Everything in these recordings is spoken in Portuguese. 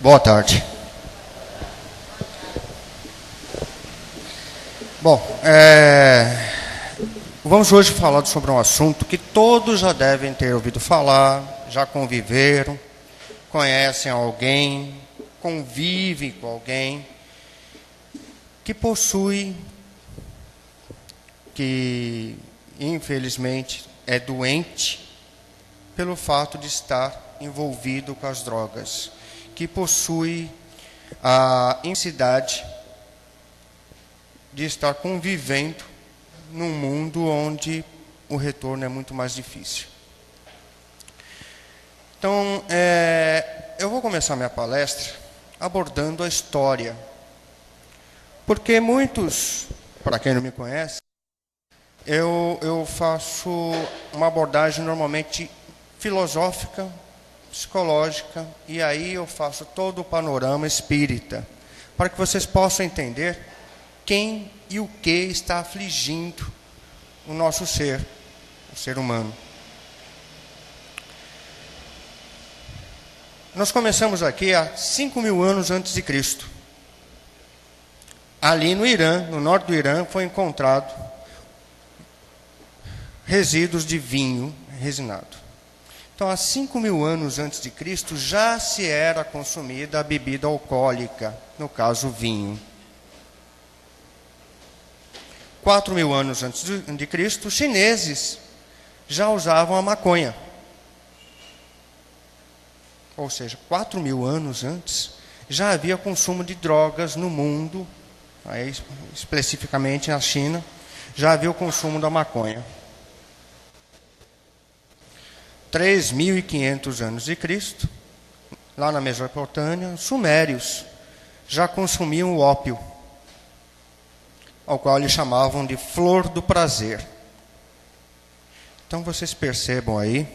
Boa tarde. Bom, vamos hoje falar sobre um assunto que todos já devem ter ouvido falar, já conviveram, conhecem alguém, convivem com alguém que possui, que infelizmente é doente pelo fato de estar envolvido com as drogas, que possui a necessidade de estar convivendo num mundo onde o retorno é muito mais difícil. Então, eu vou começar minha palestra abordando a história, porque muitos, para quem não me conhece, eu faço uma abordagem normalmente filosófica, psicológica, e aí eu faço todo o panorama espírita, para que vocês possam entender quem e o que está afligindo o nosso ser, o ser humano. Nós começamos aqui há 5.000 anos antes de Cristo. Ali no Irã, no norte do Irã, foi encontrado resíduos de vinho resinado. Então, há 5.000 anos antes de Cristo, já se era consumida a bebida alcoólica, no caso, o vinho. 4.000 anos antes de Cristo, os chineses já usavam a maconha. Ou seja, 4.000 anos antes, já havia consumo de drogas no mundo, aí, especificamente na China, já havia o consumo da maconha. 3.500 anos de Cristo, lá na Mesopotâmia, os sumérios já consumiam o ópio, ao qual eles chamavam de flor do prazer. Então vocês percebam aí,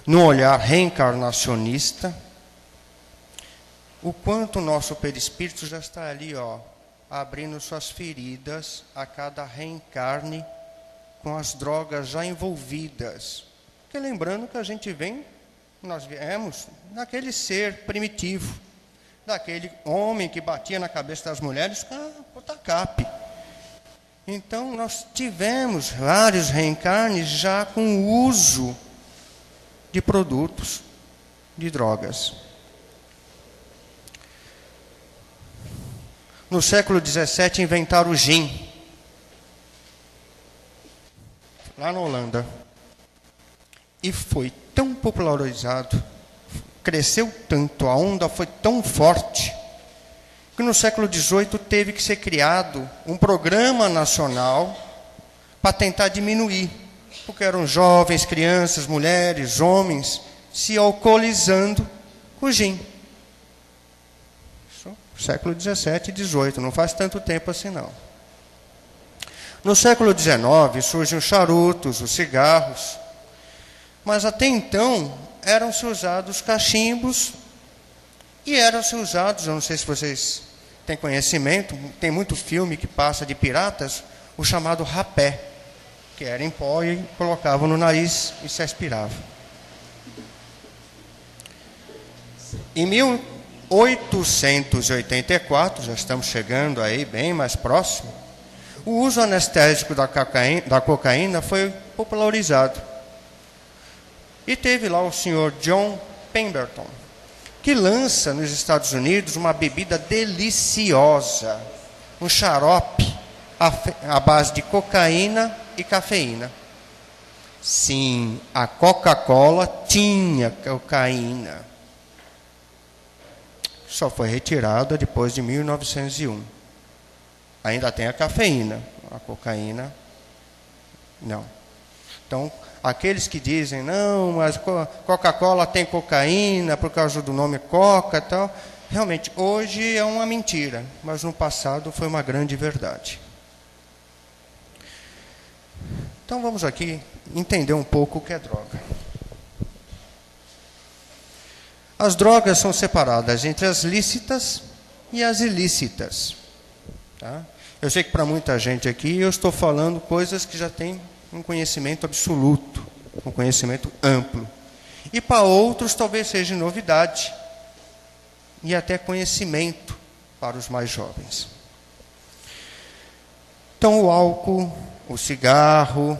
no olhar reencarnacionista, o quanto o nosso perispírito já está ali, abrindo suas feridas a cada reencarne com as drogas já envolvidas. Porque lembrando que a gente nós viemos daquele ser primitivo, daquele homem que batia na cabeça das mulheres com a tacape. Então, nós tivemos vários reencarnes já com o uso de produtos, de drogas. No século XVII, inventaram o gin, lá na Holanda. E foi tão popularizado, cresceu tanto, a onda foi tão forte, que no século XVIII teve que ser criado um programa nacional para tentar diminuir, porque eram jovens, crianças, mulheres, homens, se alcoolizando com gin. Isso, século XVII e XVIII, não faz tanto tempo assim não. No século XIX surgem os charutos, os cigarros, mas até então eram-se usados cachimbos e eram-se usados, eu não sei se vocês têm conhecimento, tem muito filme que passa de piratas, o chamado rapé, que era em pó e colocavam no nariz e se aspirava. Em 1884, já estamos chegando aí bem mais próximo, o uso anestésico da cocaína foi popularizado. E teve lá o senhor John Pemberton, que lança nos Estados Unidos uma bebida deliciosa, um xarope à base de cocaína e cafeína. Sim, a Coca-Cola tinha cocaína. Só foi retirada depois de 1901. Ainda tem a cafeína, a cocaína não. Então, aqueles que dizem, não, mas Coca-Cola tem cocaína por causa do nome Coca e tal, realmente, hoje é uma mentira, mas no passado foi uma grande verdade. Então vamos aqui entender um pouco o que é droga. As drogas são separadas entre as lícitas e as ilícitas. Tá? Eu sei que para muita gente aqui eu estou falando coisas que já têm um conhecimento absoluto, um conhecimento amplo. E para outros talvez seja novidade. e até conhecimento para os mais jovens. Então, o álcool, o cigarro,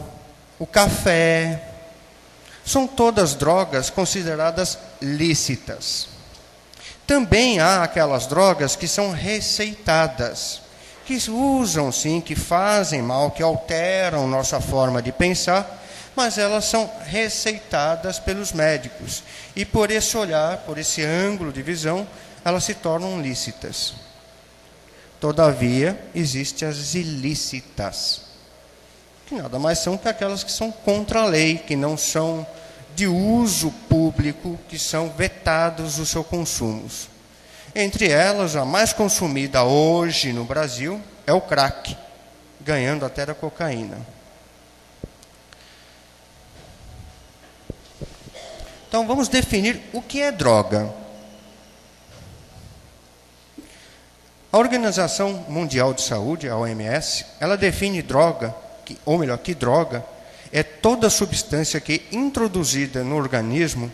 o café, são todas drogas consideradas lícitas. Também há aquelas drogas que são receitadas, que usam sim, que fazem mal, que alteram nossa forma de pensar, mas elas são receitadas pelos médicos. E por esse olhar, por esse ângulo de visão, elas se tornam lícitas. Todavia, existem as ilícitas, que nada mais são que aquelas que são contra a lei, que não são de uso público, que são vetados o seu consumo. Entre elas, a mais consumida hoje no Brasil é o crack, ganhando até da cocaína. Então, vamos definir o que é droga. A Organização Mundial de Saúde, a OMS, ela define droga, ou melhor, que droga é toda substância que, introduzida no organismo,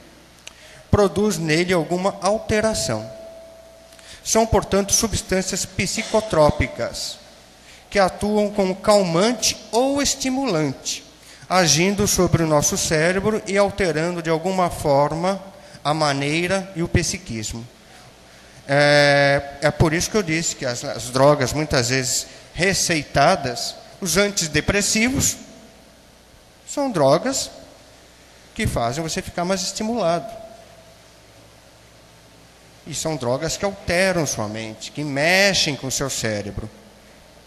produz nele alguma alteração. São, portanto, substâncias psicotrópicas, que atuam como calmante ou estimulante, agindo sobre o nosso cérebro e alterando de alguma forma a maneira e o psiquismo. É por isso que eu disse que as drogas, muitas vezes receitadas, os antidepressivos, são drogas que fazem você ficar mais estimulado. E são drogas que alteram sua mente, que mexem com o seu cérebro.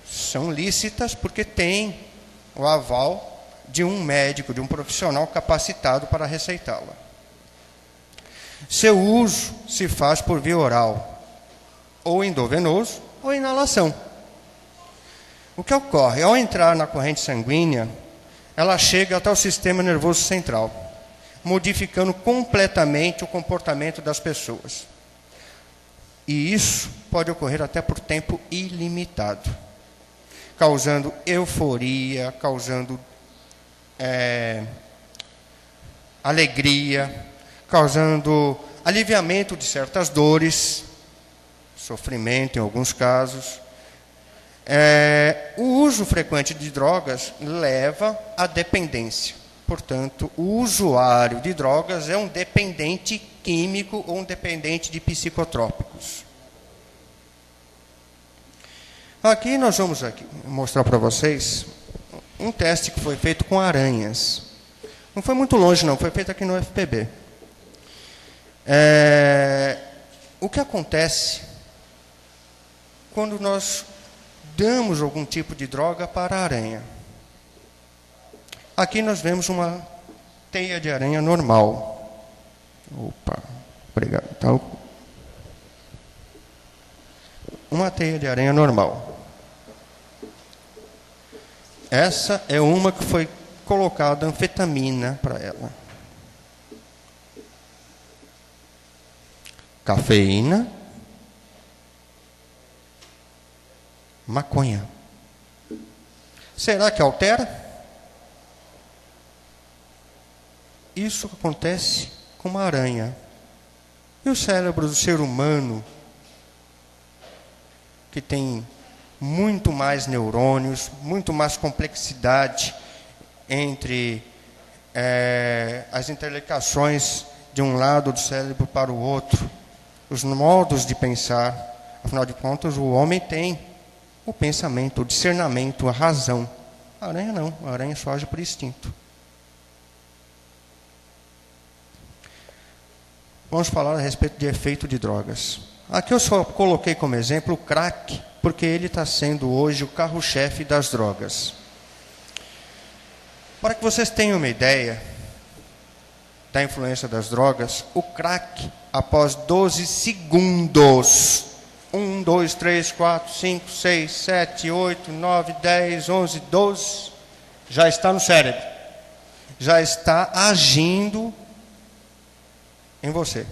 São lícitas porque têm o aval de um médico, de um profissional capacitado para receitá-la. Seu uso se faz por via oral, ou endovenoso, ou inalação. O que ocorre? Ao entrar na corrente sanguínea, ela chega até o sistema nervoso central, modificando completamente o comportamento das pessoas. E isso pode ocorrer até por tempo ilimitado, causando euforia, causando alegria, causando aliviamento de certas dores, sofrimento em alguns casos. O uso frequente de drogas leva à dependência. Portanto, o usuário de drogas é um dependente químico ou um dependente de psicotrópicos. Aqui nós vamos mostrar para vocês um teste que foi feito com aranhas. Não foi muito longe, não. Foi feito aqui no UFPB. O que acontece quando nós damos algum tipo de droga para a aranha? Aqui nós vemos uma teia de aranha normal. Opa, obrigado. Então, uma teia de aranha normal. Essa é uma que foi colocada anfetamina para ela. Cafeína. Maconha. Será que altera? Isso acontece com uma aranha. E o cérebro do ser humano, que tem muito mais neurônios, muito mais complexidade entre as interligações de um lado do cérebro para o outro, os modos de pensar. Afinal de contas, o homem tem o pensamento, o discernimento, a razão. A aranha não, a aranha só age por instinto. Vamos falar a respeito de efeito de drogas. Aqui eu só coloquei como exemplo o crack, porque ele está sendo hoje o carro-chefe das drogas. Para que vocês tenham uma ideia da influência das drogas, o crack, após 12 segundos, 1, 2, 3, 4, 5, 6, 7, 8, 9, 10, 11, 12, já está no cérebro. Já está agindo em você.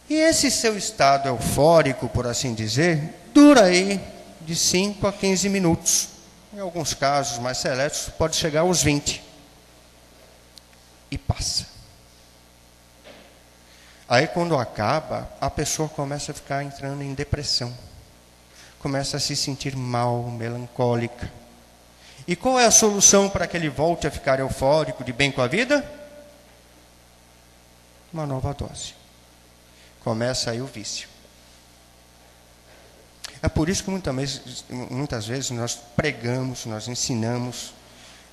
E esse seu estado eufórico, por assim dizer, dura aí de 5 a 15 minutos. Em alguns casos mais seletos, pode chegar aos 20. E passa. Aí quando acaba, a pessoa começa a ficar entrando em depressão. Começa a se sentir mal, melancólica. E qual é a solução para que ele volte a ficar eufórico, de bem com a vida? Uma nova dose. Começa aí o vício. É por isso que muitas vezes nós pregamos, nós ensinamos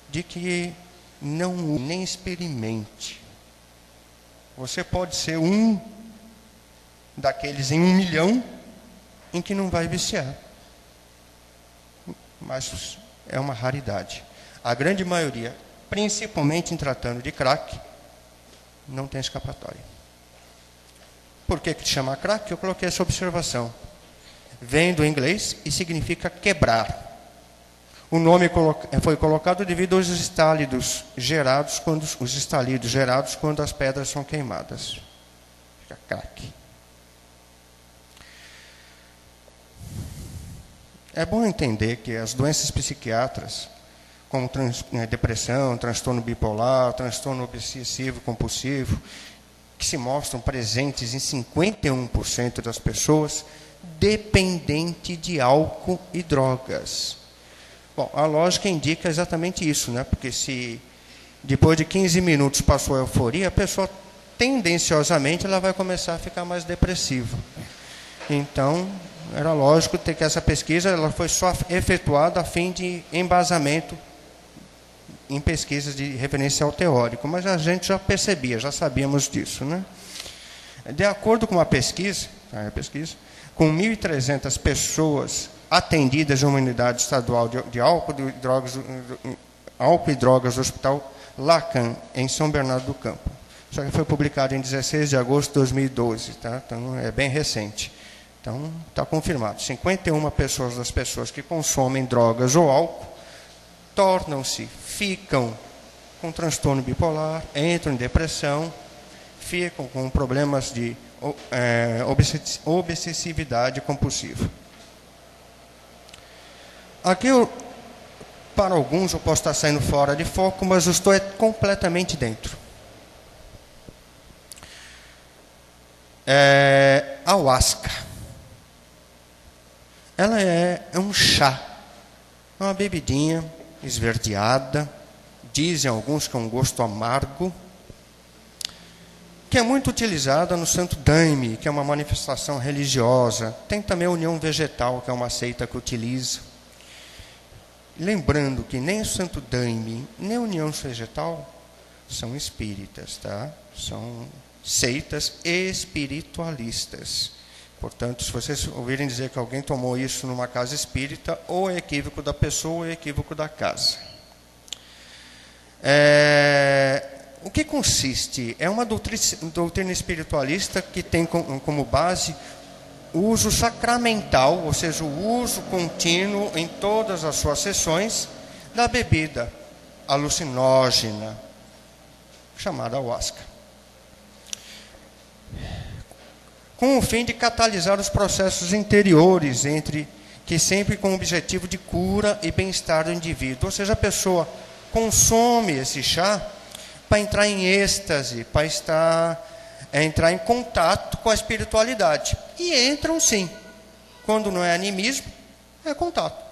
de que nem experimente. Você pode ser um daqueles em 1 milhão em que não vai viciar. Mas é uma raridade. A grande maioria, principalmente em tratando de crack, não tem escapatória. Por que chama crack? Eu coloquei essa observação. Vem do inglês e significa quebrar. O nome foi colocado devido aos estalidos gerados quando as pedras são queimadas. Fica crack. É bom entender que as doenças psiquiátricas, como depressão, transtorno bipolar, transtorno obsessivo compulsivo, que se mostram presentes em 51% das pessoas, dependente de álcool e drogas. Bom, a lógica indica exatamente isso, né? Porque se depois de 15 minutos passou a euforia, a pessoa tendenciosamente ela vai começar a ficar mais depressiva. Então, era lógico ter que essa pesquisa ela foi só efetuada a fim de embasamento em pesquisas de referencial teórico, mas a gente já percebia, já sabíamos disso, né? De acordo com uma pesquisa, com 1.300 pessoas atendidas em uma unidade estadual de álcool e drogas do Hospital Lacan, em São Bernardo do Campo. Isso aqui foi publicado em 16 de agosto de 2012, tá? Então é bem recente. Então está confirmado. 51 pessoas das pessoas que consomem drogas ou álcool ficam com transtorno bipolar, entram em depressão, ficam com problemas de obsessividade compulsiva. Aqui, para alguns, eu posso estar saindo fora de foco, mas eu estou completamente dentro. Ayahuasca. Ela é um chá, uma bebidinha esverdeada, dizem alguns que é um gosto amargo, que é muito utilizada no Santo Daime, que é uma manifestação religiosa. Tem também a União Vegetal, que é uma seita que utiliza. Lembrando que nem o Santo Daime, nem a União Vegetal são espíritas, tá? São seitas espiritualistas. Portanto, se vocês ouvirem dizer que alguém tomou isso numa casa espírita, ou é equívoco da pessoa ou é equívoco da casa. O que consiste? É uma doutrina espiritualista que tem como base o uso sacramental, ou seja, o uso contínuo em todas as suas sessões da bebida alucinógena, chamada ayahuasca, com o fim de catalisar os processos interiores, que sempre com o objetivo de cura e bem-estar do indivíduo. Ou seja, a pessoa consome esse chá para entrar em êxtase, para entrar em contato com a espiritualidade. E entram sim. Quando não é animismo, é contato.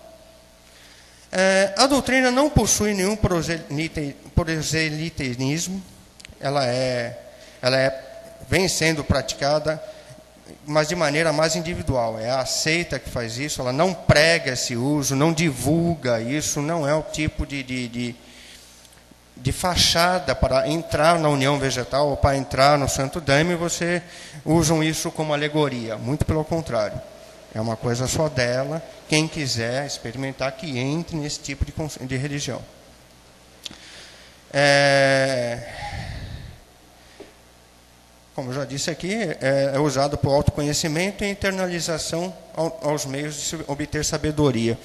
A doutrina não possui nenhum proselitismo. Ela vem sendo praticada, mas de maneira mais individual. É a seita que faz isso, ela não prega esse uso, não divulga isso, não é o tipo de fachada para entrar na União Vegetal ou para entrar no Santo Daime, você usam isso como alegoria. Muito pelo contrário. É uma coisa só dela. Quem quiser experimentar, que entre nesse tipo de religião. Como eu já disse aqui, é usado por autoconhecimento e internalização aos meios de se obter sabedoria.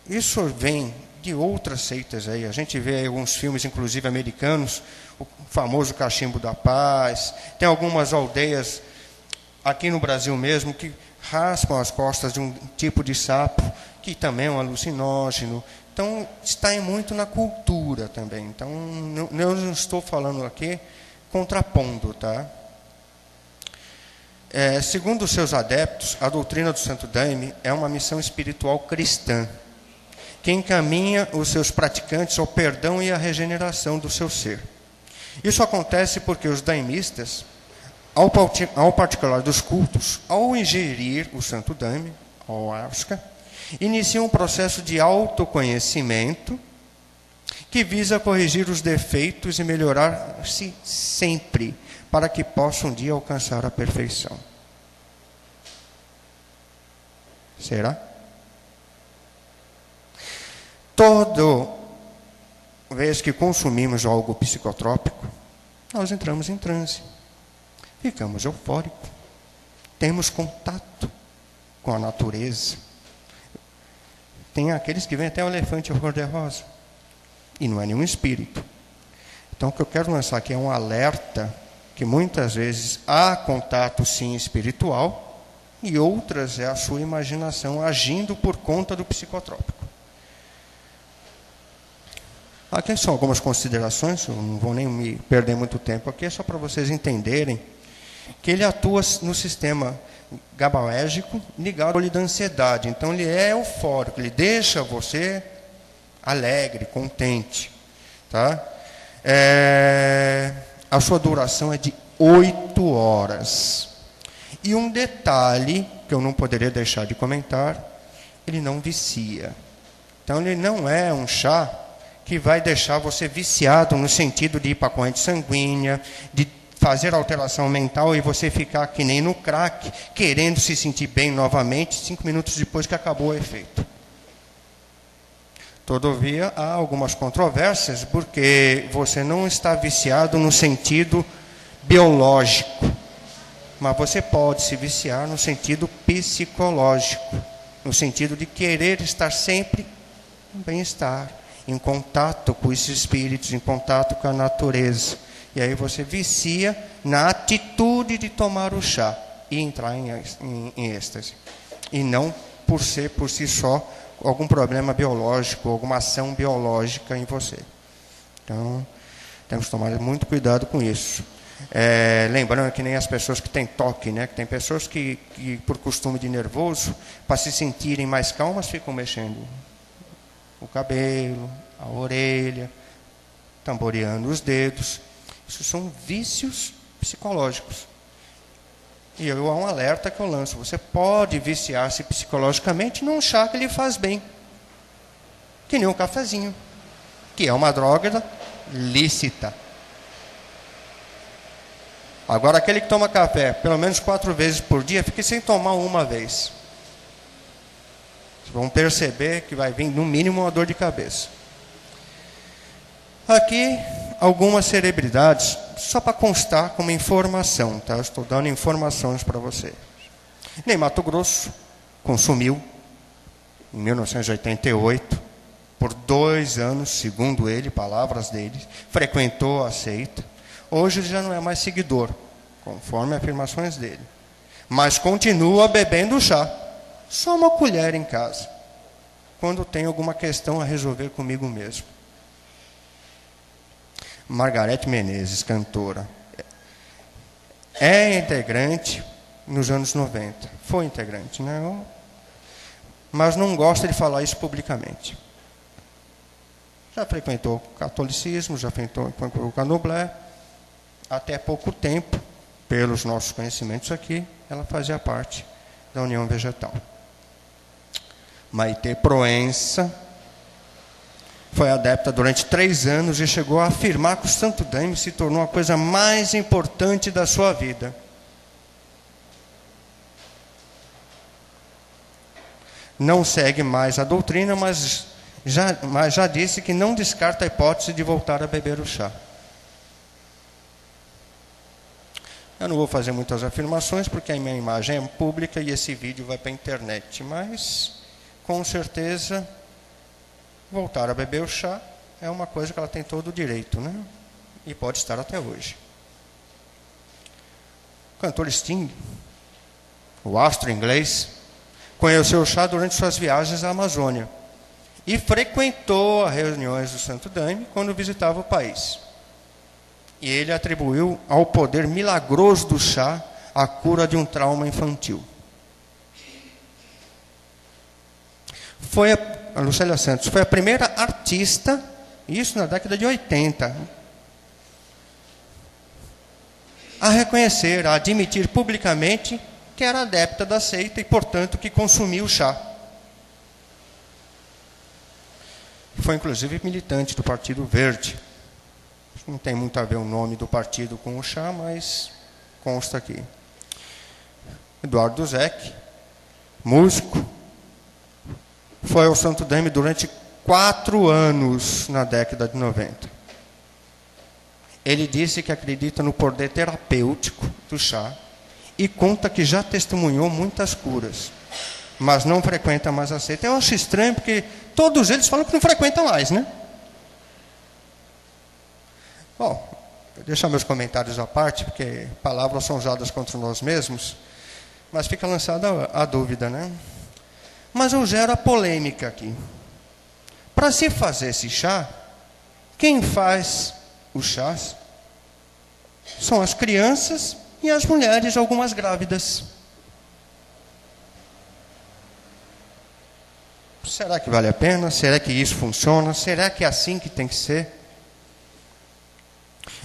Isso vem de outras seitas aí. A gente vê aí alguns filmes, inclusive americanos, o famoso Cachimbo da Paz. Tem algumas aldeias aqui no Brasil mesmo que raspam as costas de um tipo de sapo, que também é um alucinógeno. Então, está muito na cultura também. Então, eu não estou falando aqui contrapondo, tá? Segundo os seus adeptos, a doutrina do Santo Daime é uma missão espiritual cristã, que encaminha os seus praticantes ao perdão e à regeneração do seu ser. Isso acontece porque os daimistas, ao particular dos cultos, ao ingerir o Santo Daime, ou ayahuasca, iniciam um processo de autoconhecimento que visa corrigir os defeitos e melhorar-se sempre, para que possa um dia alcançar a perfeição. Será? Toda vez que consumimos algo psicotrópico, nós entramos em transe, ficamos eufóricos, temos contato com a natureza. Tem aqueles que vêm até o elefante cor-de-rosa, e não é nenhum espírito. Então, o que eu quero lançar aqui é um alerta, que muitas vezes há contato sim espiritual, e outras é a sua imaginação agindo por conta do psicotrópico. Aqui são algumas considerações, eu não vou nem me perder muito tempo aqui, é só para vocês entenderem que ele atua no sistema GABAérgico ligado ao da ansiedade. Então ele é eufórico, ele deixa você alegre, contente. Tá? A sua duração é de 8 horas. E um detalhe que eu não poderia deixar de comentar, ele não vicia. Então ele não é um chá que vai deixar você viciado no sentido de ir para a corrente sanguínea, de fazer alteração mental e você ficar que nem no crack, querendo se sentir bem novamente, 5 minutos depois que acabou o efeito. Todavia, há algumas controvérsias, porque você não está viciado no sentido biológico, mas você pode se viciar no sentido psicológico, no sentido de querer estar sempre em bem-estar, em contato com esses espíritos, em contato com a natureza. E aí você vicia na atitude de tomar o chá e entrar em êxtase. E não por ser, por si só, algum problema biológico, alguma ação biológica em você. Então, temos que tomar muito cuidado com isso. Lembrando que nem as pessoas que têm toque, né? Que tem pessoas que por costume de nervoso, para se sentirem mais calmas, ficam mexendo o cabelo, a orelha, tamboreando os dedos. Isso são vícios psicológicos. E há um alerta que eu lanço. Você pode viciar-se psicologicamente num chá que lhe faz bem. Que nem um cafezinho, que é uma droga lícita. Agora, aquele que toma café pelo menos 4 vezes por dia, fique sem tomar uma vez. Vocês vão perceber que vai vir, no mínimo, uma dor de cabeça. Aqui, algumas celebridades, só para constar como informação, tá? Eu estou dando informações para vocês. Ney Matogrosso consumiu, em 1988, por 2 anos, segundo ele, palavras dele, frequentou a seita. Hoje ele já não é mais seguidor, conforme afirmações dele. Mas continua bebendo chá. Só uma colher em casa, quando tem alguma questão a resolver comigo mesmo. Margareth Menezes, cantora, é integrante nos anos 90. Foi integrante, né? Mas não gosta de falar isso publicamente. Já frequentou o catolicismo, já frequentou o candomblé. Até pouco tempo, pelos nossos conhecimentos aqui, ela fazia parte da União Vegetal. Maitê Proença foi adepta durante 3 anos e chegou a afirmar que o Santo Daime se tornou a coisa mais importante da sua vida. Não segue mais a doutrina, mas já disse que não descarta a hipótese de voltar a beber o chá. Eu não vou fazer muitas afirmações, porque a minha imagem é pública e esse vídeo vai para a internet, mas, com certeza, voltar a beber o chá é uma coisa que ela tem todo o direito, né? E pode estar até hoje. O cantor Sting, o astro inglês, conheceu o chá durante suas viagens à Amazônia e frequentou as reuniões do Santo Daime quando visitava o país. E ele atribuiu ao poder milagroso do chá a cura de um trauma infantil. A Lucélia Santos foi a primeira artista, isso na década de 80, a reconhecer, a admitir publicamente que era adepta da seita e, portanto, que consumia o chá. Foi, inclusive, militante do Partido Verde. Não tem muito a ver o nome do partido com o chá, mas consta aqui. Eduardo Zeck, músico, foi ao Santo Daime durante 4 anos na década de 90. Ele disse que acredita no poder terapêutico do chá e conta que já testemunhou muitas curas, mas não frequenta mais a seita. Eu acho estranho porque todos eles falam que não frequentam mais, né? Bom, vou deixar meus comentários à parte, porque palavras são usadas contra nós mesmos, mas fica lançada a dúvida, né? Mas eu gero a polêmica aqui. Para se fazer esse chá, quem faz os chás são as crianças e as mulheres, algumas grávidas. Será que vale a pena? Será que isso funciona? Será que é assim que tem que ser?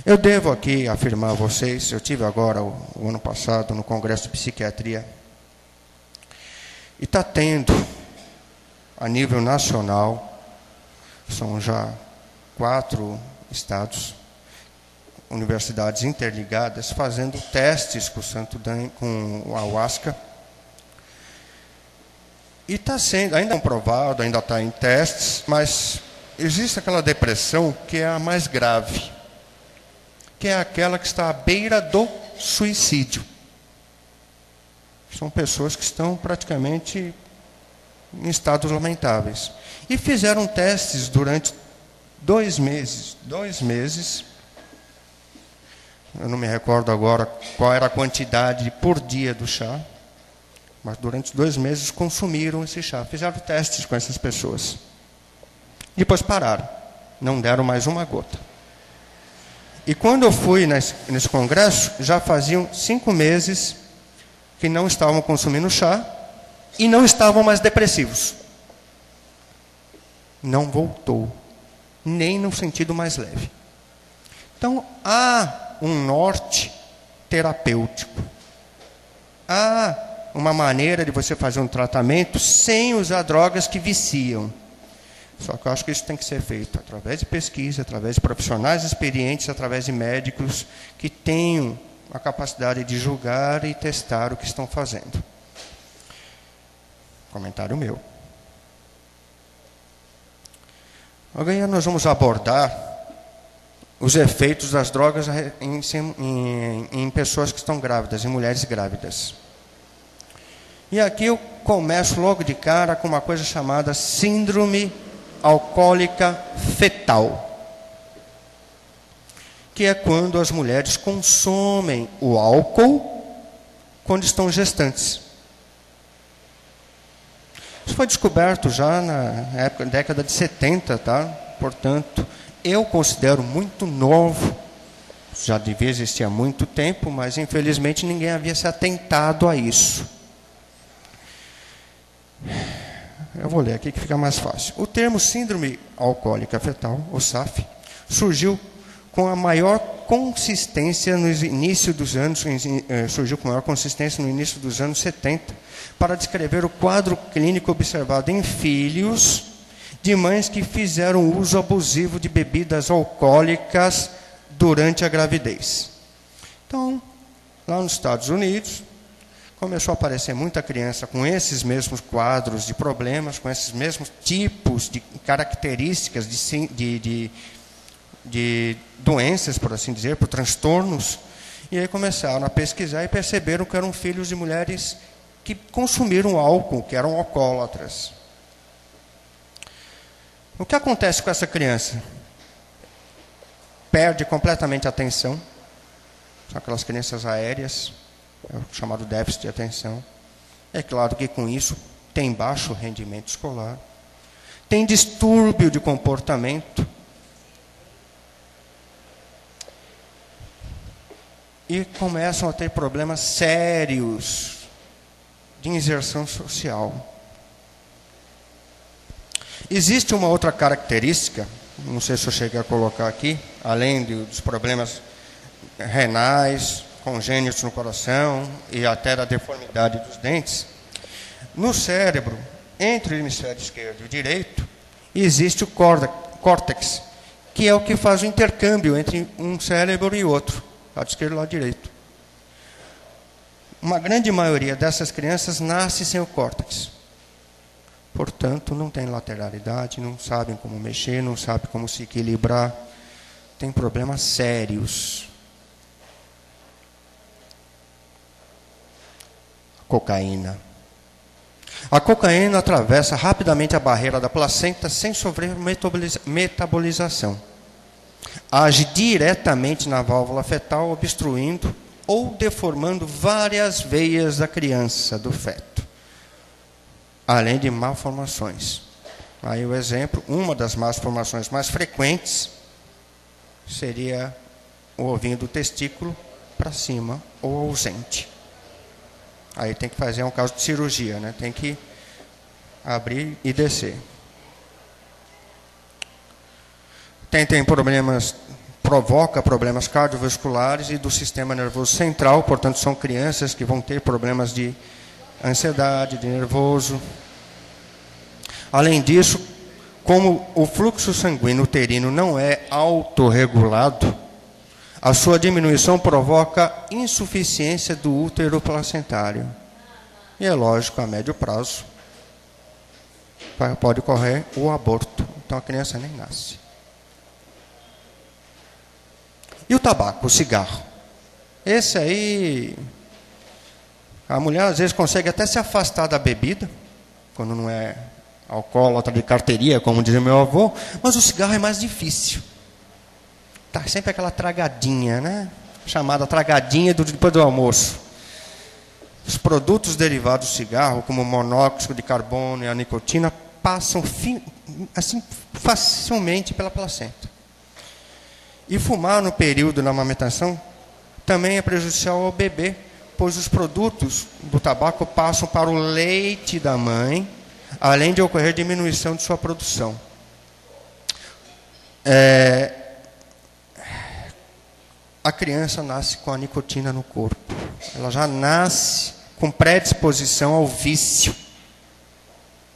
Eu devo aqui afirmar a vocês, eu tive agora, o ano passado, no Congresso de Psiquiatria, e está tendo, a nível nacional, são já 4 estados, universidades interligadas, fazendo testes com o Santo Daime, com o ayahuasca. E está sendo, ainda comprovado, ainda está em testes, mas existe aquela depressão que é a mais grave, que é aquela que está à beira do suicídio. São pessoas que estão praticamente em estados lamentáveis. E fizeram testes durante 2 meses. 2 meses. Eu não me recordo agora qual era a quantidade por dia do chá. Mas durante 2 meses consumiram esse chá. Fizeram testes com essas pessoas. Depois pararam. Não deram mais uma gota. E quando eu fui nesse congresso, já faziam 5 meses que não estavam consumindo chá e não estavam mais depressivos. Não voltou, nem no sentido mais leve. Então, há um norte terapêutico. Há uma maneira de você fazer um tratamento sem usar drogas que viciam. Só que eu acho que isso tem que ser feito através de pesquisa, através de profissionais experientes, através de médicos que tenham a capacidade de julgar e testar o que estão fazendo. Comentário meu. Agora nós vamos abordar os efeitos das drogas em pessoas que estão grávidas, em mulheres grávidas. E aqui eu começo logo de cara com uma coisa chamada síndrome alcoólica fetal, que é quando as mulheres consomem o álcool quando estão gestantes. Isso foi descoberto já na década de 70, tá? Portanto, eu considero muito novo, já devia existir há muito tempo, mas infelizmente ninguém havia se atentado a isso. Eu vou ler aqui que fica mais fácil. O termo síndrome alcoólica fetal, o SAF, surgiu com a maior consistência no início dos anos, no início dos anos 70, para descrever o quadro clínico observado em filhos de mães que fizeram uso abusivo de bebidas alcoólicas durante a gravidez. Então, lá nos Estados Unidos, começou a aparecer muita criança com esses mesmos quadros de problemas, com esses mesmos tipos de características de doenças, por assim dizer, por transtornos. E aí começaram a pesquisar e perceberam que eram filhos de mulheres que consumiram álcool, que eram alcoólatras. O que acontece com essa criança? Perde completamente a atenção. São aquelas crianças aéreas, é o chamado déficit de atenção. É claro que com isso tem baixo rendimento escolar, tem distúrbio de comportamento e começam a ter problemas sérios de inserção social. Existe uma outra característica, não sei se eu cheguei a colocar aqui, além dos problemas renais, congênitos no coração e até da deformidade dos dentes. No cérebro, entre o hemisfério esquerdo e o direito, existe o córtex, que é o que faz o intercâmbio entre um cérebro e outro, lado esquerdo e lado direito. Uma grande maioria dessas crianças nasce sem o córtex. Portanto, não tem lateralidade, não sabem como mexer, não sabem como se equilibrar. Tem problemas sérios. Cocaína. A cocaína atravessa rapidamente a barreira da placenta sem sofrer metabolização. Age diretamente na válvula fetal, obstruindo ou deformando várias veias da criança, do feto, além de malformações. Aí o exemplo, uma das malformações mais frequentes seria o ovinho do testículo para cima ou ausente. Aí tem que fazer um caso de cirurgia, né? Tem que abrir e descer. Tem problemas, provoca problemas cardiovasculares e do sistema nervoso central, portanto são crianças que vão ter problemas de ansiedade, de nervoso. Além disso, como o fluxo sanguíneo uterino não é autorregulado, a sua diminuição provoca insuficiência do útero placentário. E é lógico, a médio prazo, pode ocorrer o aborto. Então a criança nem nasce. E o tabaco, o cigarro? Esse aí, a mulher às vezes consegue até se afastar da bebida, quando não é alcoólatra de carteirinha, como dizia meu avô, mas o cigarro é mais difícil. Tá sempre aquela tragadinha, né? Chamada tragadinha depois do almoço. Os produtos derivados do cigarro, como o monóxido de carbono e a nicotina, passam assim facilmente pela placenta. E fumar no período da amamentação também é prejudicial ao bebê, pois os produtos do tabaco passam para o leite da mãe, além de ocorrer diminuição de sua produção. A criança nasce com a nicotina no corpo. Ela já nasce com predisposição ao vício,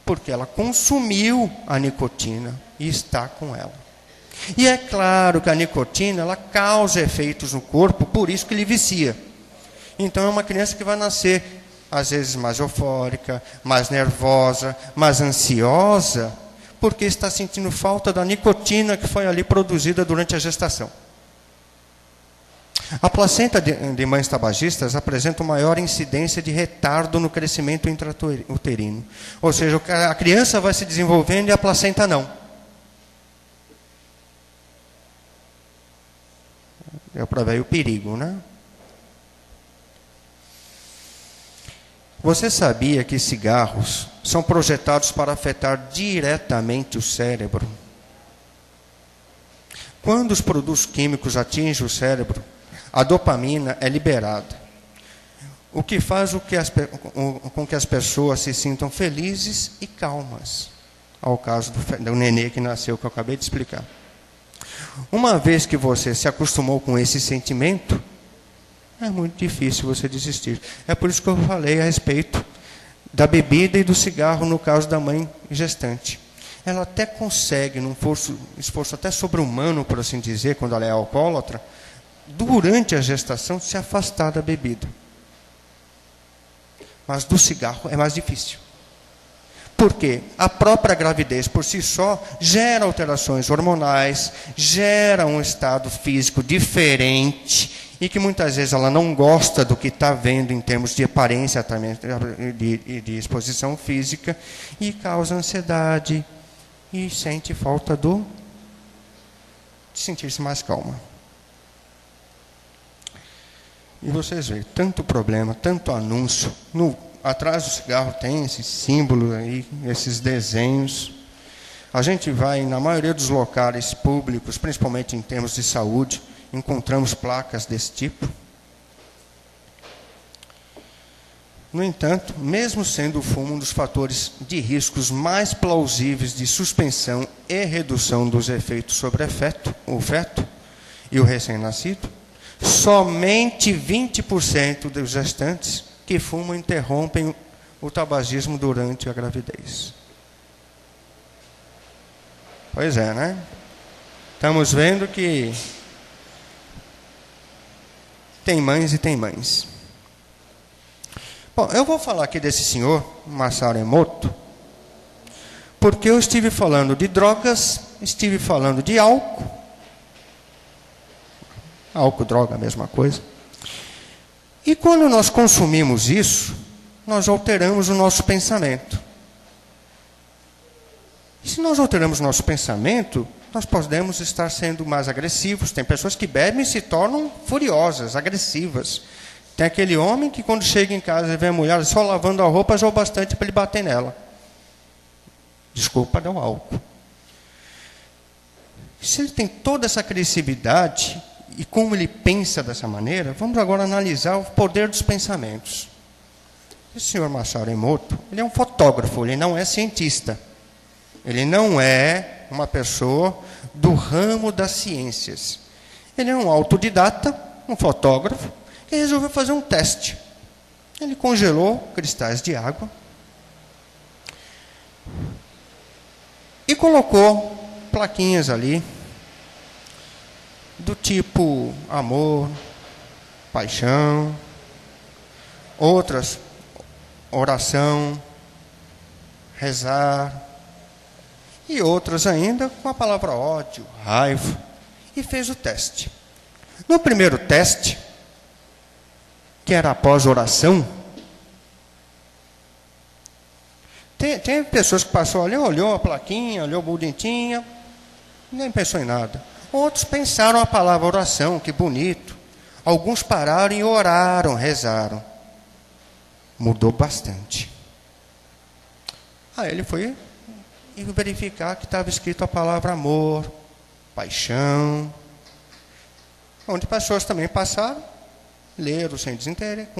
porque ela consumiu a nicotina e está com ela. E é claro que a nicotina ela causa efeitos no corpo, por isso que ele vicia. Então é uma criança que vai nascer, às vezes, mais eufórica, mais nervosa, mais ansiosa, porque está sentindo falta da nicotina que foi ali produzida durante a gestação. A placenta de mães tabagistas apresenta maior incidência de retardo no crescimento intrauterino. Ou seja, a criança vai se desenvolvendo e a placenta não. É para ver o perigo, né? Você sabia que cigarros são projetados para afetar diretamente o cérebro? Quando os produtos químicos atingem o cérebro, a dopamina é liberada, o que faz com que as pessoas se sintam felizes e calmas, ao caso do nenê que nasceu, que eu acabei de explicar. Uma vez que você se acostumou com esse sentimento, é muito difícil você desistir. É por isso que eu falei a respeito da bebida e do cigarro no caso da mãe gestante. Ela até consegue, num esforço até sobre-humano, por assim dizer, quando ela é alcoólatra, durante a gestação, se afastar da bebida. Mas do cigarro é mais difícil. Porque a própria gravidez, por si só, gera alterações hormonais, gera um estado físico diferente, e que muitas vezes ela não gosta do que está vendo em termos de aparência, de exposição física, e causa ansiedade, e sente falta de sentir-se mais calma. E vocês veem, tanto problema, tanto anúncio. Atrás do cigarro tem esse símbolo aí, esses desenhos. A gente vai, na maioria dos locais públicos, principalmente em termos de saúde, encontramos placas desse tipo. No entanto, mesmo sendo o fumo um dos fatores de riscos mais plausíveis de suspensão e redução dos efeitos sobre o feto e o recém-nascido, somente 20% dos gestantes que fumam interrompem o tabagismo durante a gravidez. Pois é, né? Estamos vendo que tem mães e tem mães. Bom, eu vou falar aqui desse senhor, Masaru Emoto, porque eu estive falando de drogas, estive falando de álcool. Álcool, droga, a mesma coisa. E quando nós consumimos isso, nós alteramos o nosso pensamento. E se nós alteramos o nosso pensamento, nós podemos estar sendo mais agressivos. Tem pessoas que bebem e se tornam furiosas, agressivas. Tem aquele homem que quando chega em casa e vê a mulher só lavando a roupa, já é o bastante para ele bater nela. Desculpa, dá o álcool. Se ele tem toda essa agressividade, e como ele pensa dessa maneira, vamos agora analisar o poder dos pensamentos. Esse senhor Masaru Emoto, ele é um fotógrafo, ele não é cientista. Ele não é uma pessoa do ramo das ciências. Ele é um autodidata, um fotógrafo, que resolveu fazer um teste. Ele congelou cristais de água e colocou plaquinhas ali do tipo amor, paixão, outras oração, rezar, e outras ainda com a palavra ódio, raiva, e fez o teste. No primeiro teste, que era após oração, tem pessoas que passou ali, olhou a plaquinha, olhou bonitinha, nem pensou em nada. Outros pensaram a palavra oração, que bonito. Alguns pararam e oraram, rezaram. Mudou bastante. Aí ele foi verificar que estava escrito a palavra amor, paixão. Onde pessoas também passaram, leram sem desinteresse,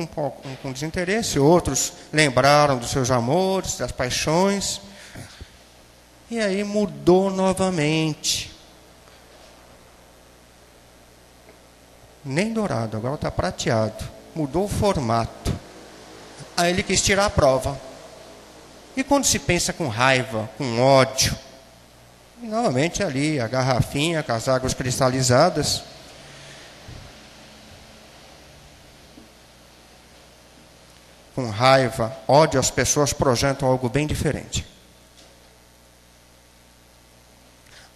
com desinteresse, outros lembraram dos seus amores, das paixões. E aí mudou novamente. Nem dourado, agora está prateado. Mudou o formato. Aí ele quis tirar a prova. E quando se pensa com raiva, com ódio, novamente ali a garrafinha com as águas cristalizadas. Com raiva, ódio, as pessoas projetam algo bem diferente.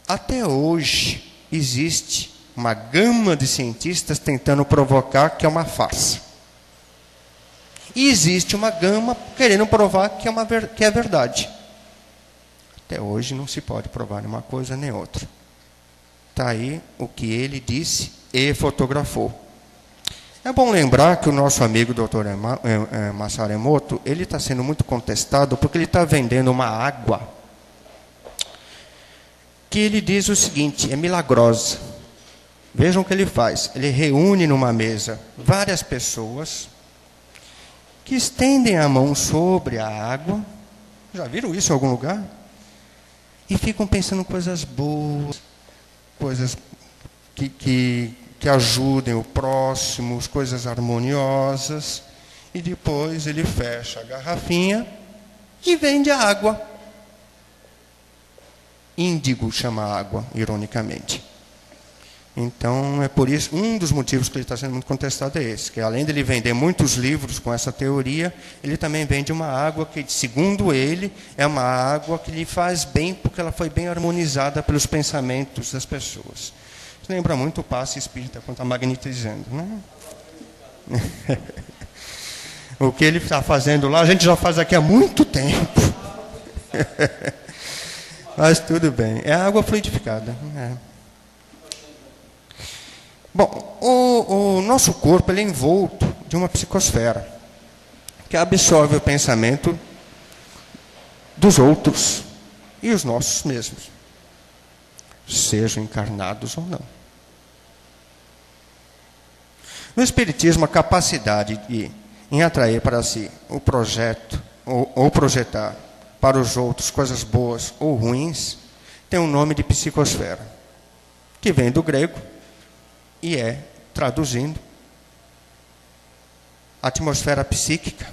Até hoje existe uma gama de cientistas tentando provocar que é uma farsa. E existe uma gama querendo provar que é verdade. Até hoje não se pode provar uma coisa nem outra. Está aí o que ele disse e fotografou. É bom lembrar que o nosso amigo Dr. Masaru Emoto, ele está sendo muito contestado porque ele está vendendo uma água que ele diz o seguinte, é milagrosa. Vejam o que ele faz. Ele reúne numa mesa várias pessoas que estendem a mão sobre a água. Já viram isso em algum lugar? E ficam pensando coisas boas, coisas que ajudem o próximo, coisas harmoniosas. E depois ele fecha a garrafinha e vende a água. Índigo chama a água, ironicamente. Então, é por isso, um dos motivos que ele está sendo muito contestado é esse, que além de ele vender muitos livros com essa teoria, ele também vende uma água que, segundo ele, é uma água que lhe faz bem, porque ela foi bem harmonizada pelos pensamentos das pessoas. Isso lembra muito o passe espírita, quando está magnetizando, né? O que ele está fazendo lá, a gente já faz aqui há muito tempo. Mas tudo bem, é água fluidificada. Bom, o nosso corpo ele é envolto de uma psicosfera que absorve o pensamento dos outros e os nossos mesmos, sejam encarnados ou não. No Espiritismo, a capacidade de em atrair para si o projeto, ou projetar para os outros coisas boas ou ruins, tem o nome de psicosfera, que vem do grego e é, traduzindo, atmosfera psíquica,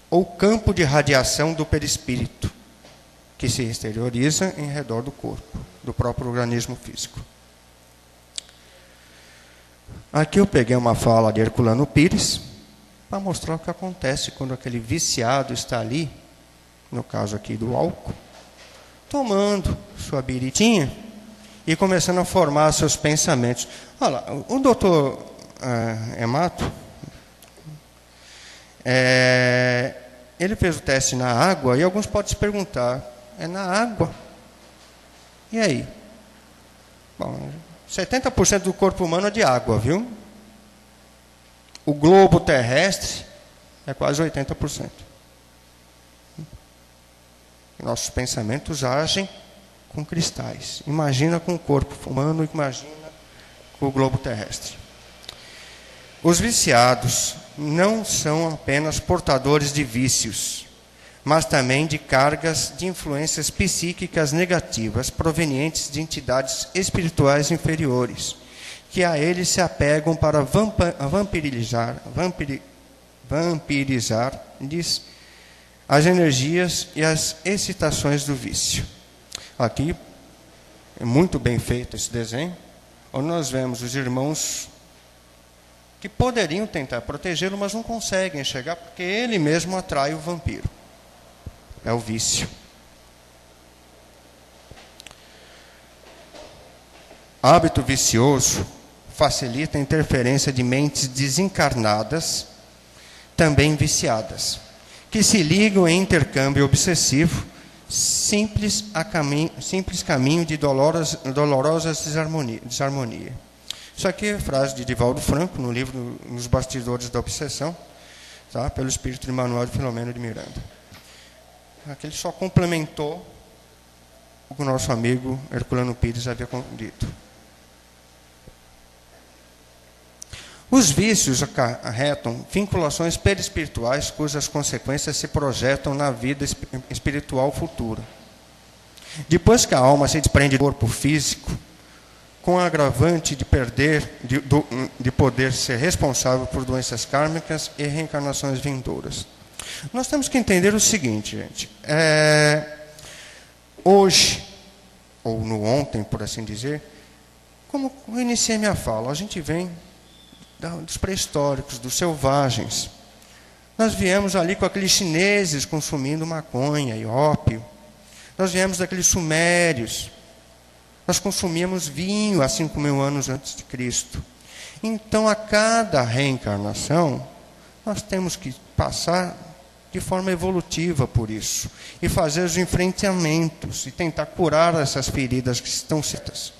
ou campo de radiação do perispírito, que se exterioriza em redor do corpo, do próprio organismo físico. Aqui eu peguei uma fala de Herculano Pires, para mostrar o que acontece quando aquele viciado está ali, no caso aqui do álcool, tomando sua biritinha e começando a formar seus pensamentos. Olha lá, o doutor Emato, ele fez o teste na água e alguns podem se perguntar, é na água? E aí? Bom, 70% do corpo humano é de água, viu? O globo terrestre é quase 80%. Nossos pensamentos agem com cristais. Imagina com o corpo humano, imagina com o globo terrestre. Os viciados não são apenas portadores de vícios, mas também de cargas de influências psíquicas negativas provenientes de entidades espirituais inferiores, que a eles se apegam para vampirizar-lhes as energias e as excitações do vício. Aqui é muito bem feito esse desenho, onde nós vemos os irmãos que poderiam tentar protegê-lo, mas não conseguem chegar, porque ele mesmo atrai o vampiro. É o vício. Hábito vicioso facilita a interferência de mentes desencarnadas, também viciadas, que se ligam em intercâmbio obsessivo, simples caminho de dolorosa desarmonia. Isso aqui é frase de Divaldo Franco, no livro Nos Bastidores da Obsessão, tá? Pelo espírito de Manuel de Filomeno de Miranda. Aqui ele só complementou o que o nosso amigo Herculano Pires havia dito. Os vícios acarretam vinculações perispirituais cujas consequências se projetam na vida espiritual futura. Depois que a alma se desprende do corpo físico, com a agravante de de poder ser responsável por doenças kármicas e reencarnações vindouras. Nós temos que entender o seguinte, gente. Hoje, ou no ontem, por assim dizer, como eu iniciei minha fala, a gente vem dos pré-históricos, dos selvagens. Nós viemos ali com aqueles chineses consumindo maconha e ópio. Nós viemos daqueles sumérios. Nós consumíamos vinho há 5.000 anos antes de Cristo. Então, a cada reencarnação, nós temos que passar de forma evolutiva por isso. E fazer os enfrentamentos e tentar curar essas feridas que estão certas.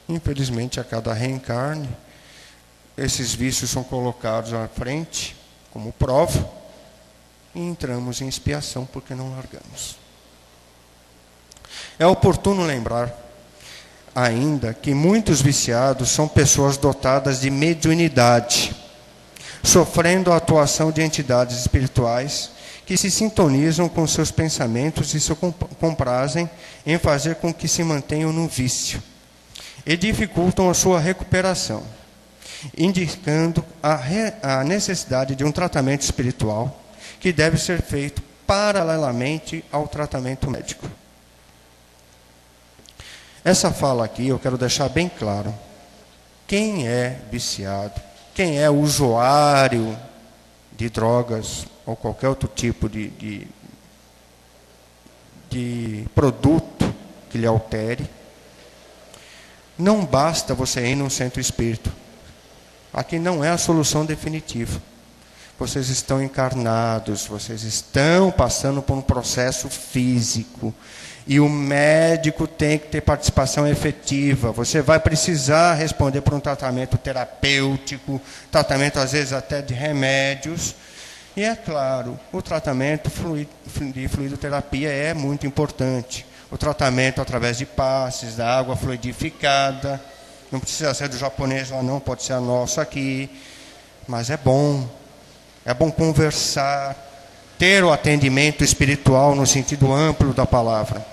Infelizmente, a cada reencarne, esses vícios são colocados à frente, como prova, e entramos em expiação porque não largamos. É oportuno lembrar ainda que muitos viciados são pessoas dotadas de mediunidade, sofrendo a atuação de entidades espirituais que se sintonizam com seus pensamentos e se comprazem em fazer com que se mantenham no vício e dificultam a sua recuperação, indicando a necessidade de um tratamento espiritual que deve ser feito paralelamente ao tratamento médico. Essa fala aqui eu quero deixar bem claro. Quem é viciado, quem é usuário de drogas ou qualquer outro tipo de produto que lhe altere, não basta você ir num centro espírita. Aqui não é a solução definitiva. Vocês estão encarnados, vocês estão passando por um processo físico. E o médico tem que ter participação efetiva. Você vai precisar responder por um tratamento terapêutico, tratamento às vezes até de remédios. E é claro, o tratamento de fluidoterapia é muito importante. O tratamento através de passes, da água fluidificada. Não precisa ser do japonês lá não, pode ser a nossa aqui. Mas é bom. É bom conversar, ter o atendimento espiritual no sentido amplo da palavra,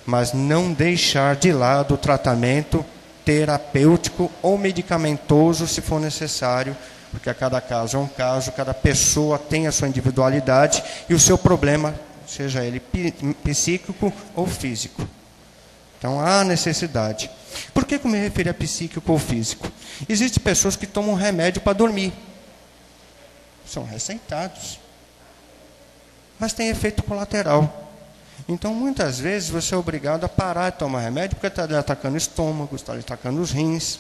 mas não deixar de lado o tratamento terapêutico ou medicamentoso, se for necessário, porque a cada caso é um caso, cada pessoa tem a sua individualidade e o seu problema, seja ele psíquico ou físico. Então há necessidade. Por que eu me referi a psíquico ou físico? Existem pessoas que tomam remédio para dormir. São receitados. Mas tem efeito colateral. Então, muitas vezes, você é obrigado a parar de tomar remédio, porque está lhe atacando o estômago, está lhe atacando os rins.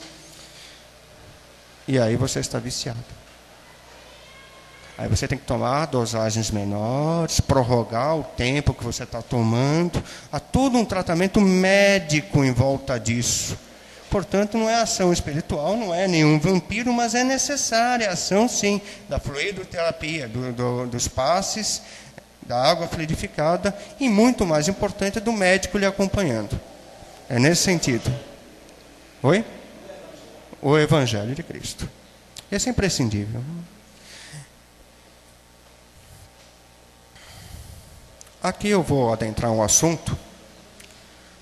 E aí você está viciado. Aí você tem que tomar dosagens menores, prorrogar o tempo que você está tomando. Há todo um tratamento médico em volta disso. Portanto, não é ação espiritual, não é nenhum vampiro, mas é necessária a ação, sim, da fluidoterapia, dos passes, da água fluidificada e, muito mais importante, do médico lhe acompanhando. É nesse sentido. Oi? O Evangelho de Cristo. Esse é imprescindível. Aqui eu vou adentrar um assunto,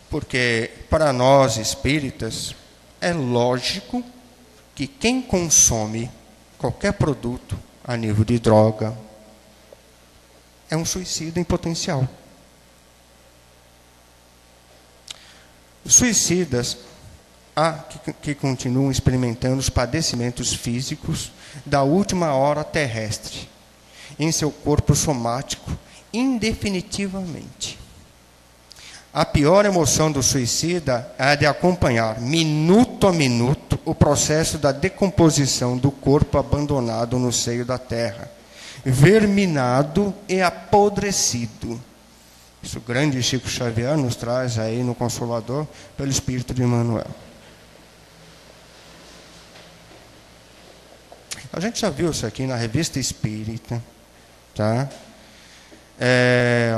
porque para nós espíritas é lógico que quem consome qualquer produto a nível de droga é um suicida em potencial. Suicidas há que continuam experimentando os padecimentos físicos da última hora terrestre em seu corpo somático indefinitivamente. A pior emoção do suicida é a de acompanhar, minuto a minuto, o processo da decomposição do corpo abandonado no seio da terra, verminado e apodrecido. Isso o grande Chico Xavier nos traz aí no Consolador, pelo Espírito de Emmanuel. A gente já viu isso aqui na Revista Espírita, tá?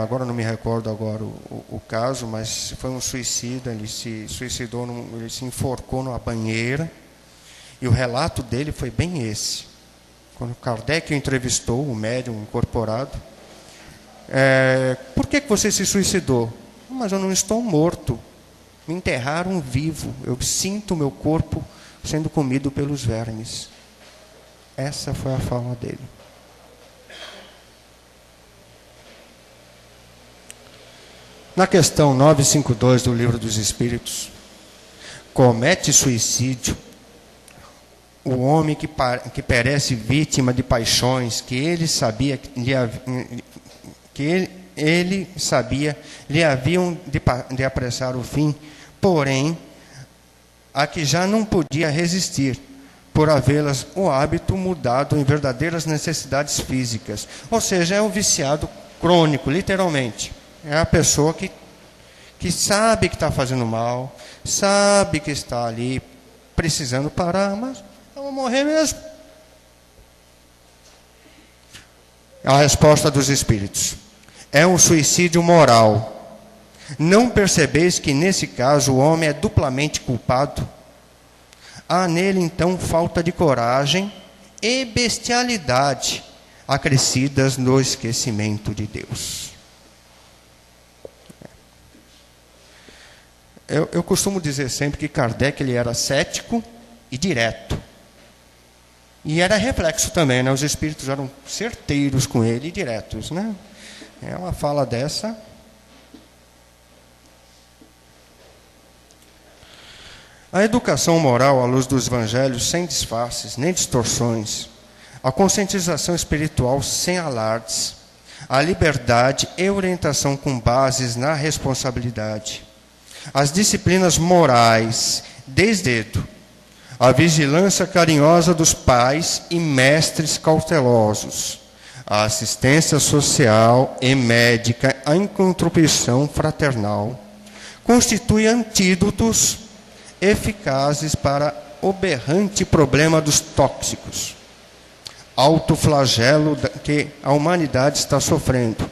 Agora não me recordo agora o caso, mas foi um suicida, ele se suicidou, ele se enforcou numa banheira, e o relato dele foi bem esse. Quando Kardec o entrevistou, o médium incorporado, por que você se suicidou? Mas eu não estou morto, me enterraram vivo, eu sinto o meu corpo sendo comido pelos vermes. Essa foi a fala dele. Na questão 952 do Livro dos Espíritos, comete suicídio o homem que perece vítima de paixões que ele sabia lhe haviam de apressar o fim, porém, a que já não podia resistir, por havê-las o hábito mudado em verdadeiras necessidades físicas. Ou seja, é um viciado crônico, literalmente. É a pessoa que sabe que está fazendo mal, sabe que está ali precisando parar, mas eu vou morrer mesmo. A resposta dos Espíritos: é um suicídio moral. Não percebeis que nesse caso o homem é duplamente culpado? Há nele então falta de coragem e bestialidade, acrescidas no esquecimento de Deus. Eu costumo dizer sempre que Kardec ele era cético e direto. E era reflexo também, né? Os espíritos eram certeiros com ele e diretos, né? É uma fala dessa. A educação moral à luz dos evangelhos sem disfarces nem distorções, a conscientização espiritual sem alardes, a liberdade e orientação com bases na responsabilidade, as disciplinas morais, desdedo, a vigilância carinhosa dos pais e mestres cautelosos, a assistência social e médica, a incontribuição fraternal, constituem antídotos eficazes para o berrante problema dos tóxicos, alto flagelo que a humanidade está sofrendo,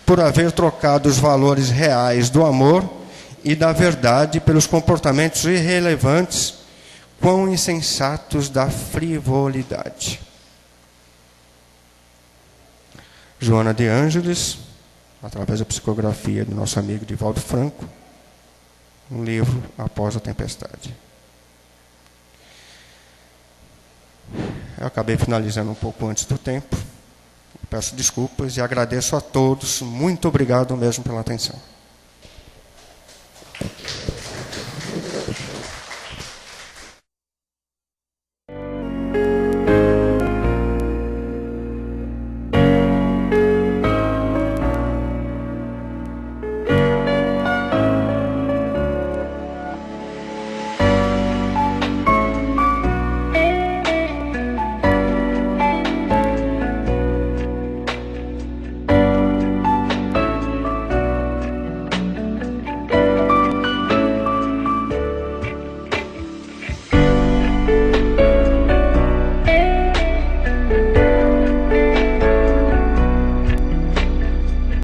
por haver trocado os valores reais do amor e da verdade pelos comportamentos irrelevantes, quão insensatos da frivolidade. Joana de Ângeles, através da psicografia do nosso amigo Divaldo Franco, no livro Após a Tempestade. Eu acabei finalizando um pouco antes do tempo. Peço desculpas e agradeço a todos. Muito obrigado mesmo pela atenção.